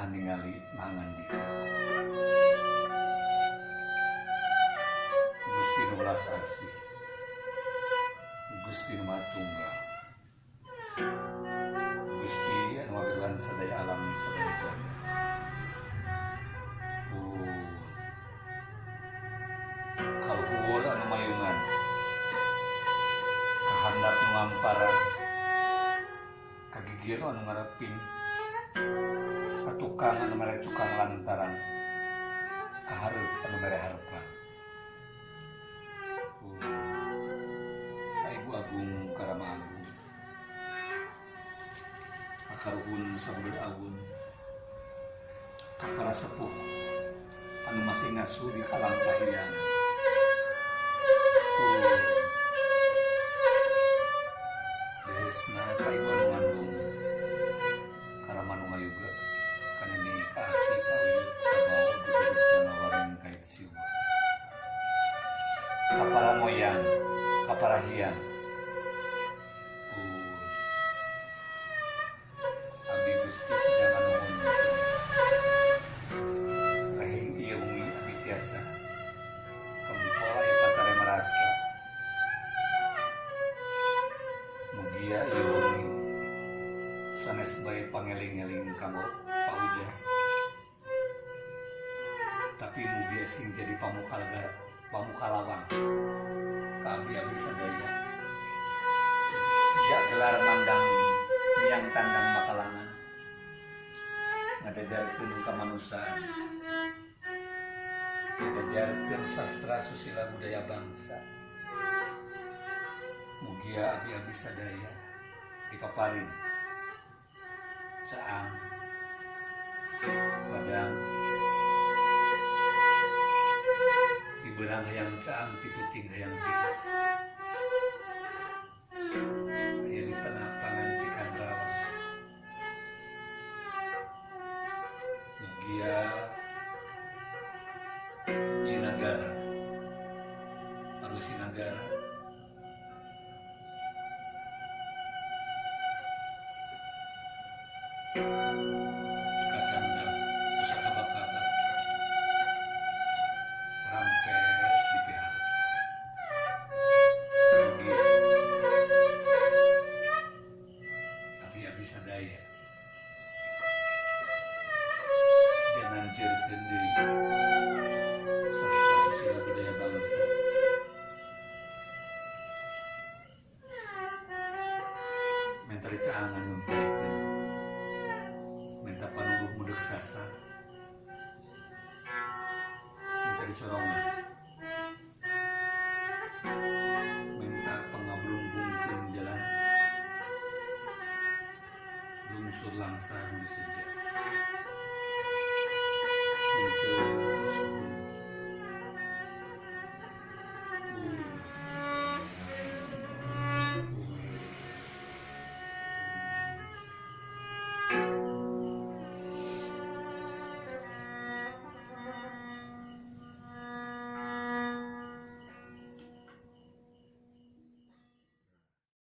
maha ningali maha ngandika. Gusti nu welas asih, Gusti nu maha tunggal, Gusti anu ngagelan sadaya alam sadaya jagat. Kaluhur anu mayungan, kahandap nu ngamparan, kagigir anu ngarepin, katukang anu mere cukang lantaran, kahareup anu mere harepan. Ibu agung karama agung, kakaruhun sabeuleut agun, ka para sepuh anu masih ngasuh di alam kahiyang. Desna ka ibu anu ngandung, karama nu ngayuga, kaneni ka aki ka uyut ka bau bibir janawaring kait siwa. Ka para moyang, ka para hiang, abdi Gusti sedang nuhun rahing ieu umi abdi tiasa kempola eta tare merasa mugia ieu umi sanes bae pangeling-eling kanggo paujah, tapi mugia sing jadi pamukalawang ka abdi-abdi sadaya sejak gelar mandang miang tandang makalangan ngajajarkeun kamanusan, ngajajarkeun sastra susila budaya bangsa. Mugia abdi-abdi sadaya dipaparin caang, padang, ti beurang hayang caang, ti puting hayang tiis. Aya di panapangan cikan raos. Mugia ieu nagara, manusia nagara kacanda pusaka bakaba rampes dipihak. Mugi abdi-abdi sadaya jangan jerkeun deui sastra susila budaya bangsa. Menta dicaangan nuntulikeun, menta panuduh mudeg sasa, menta dicorongan, menta pangablungbungkeun jalan lungsur langsa nu disejak. Untuk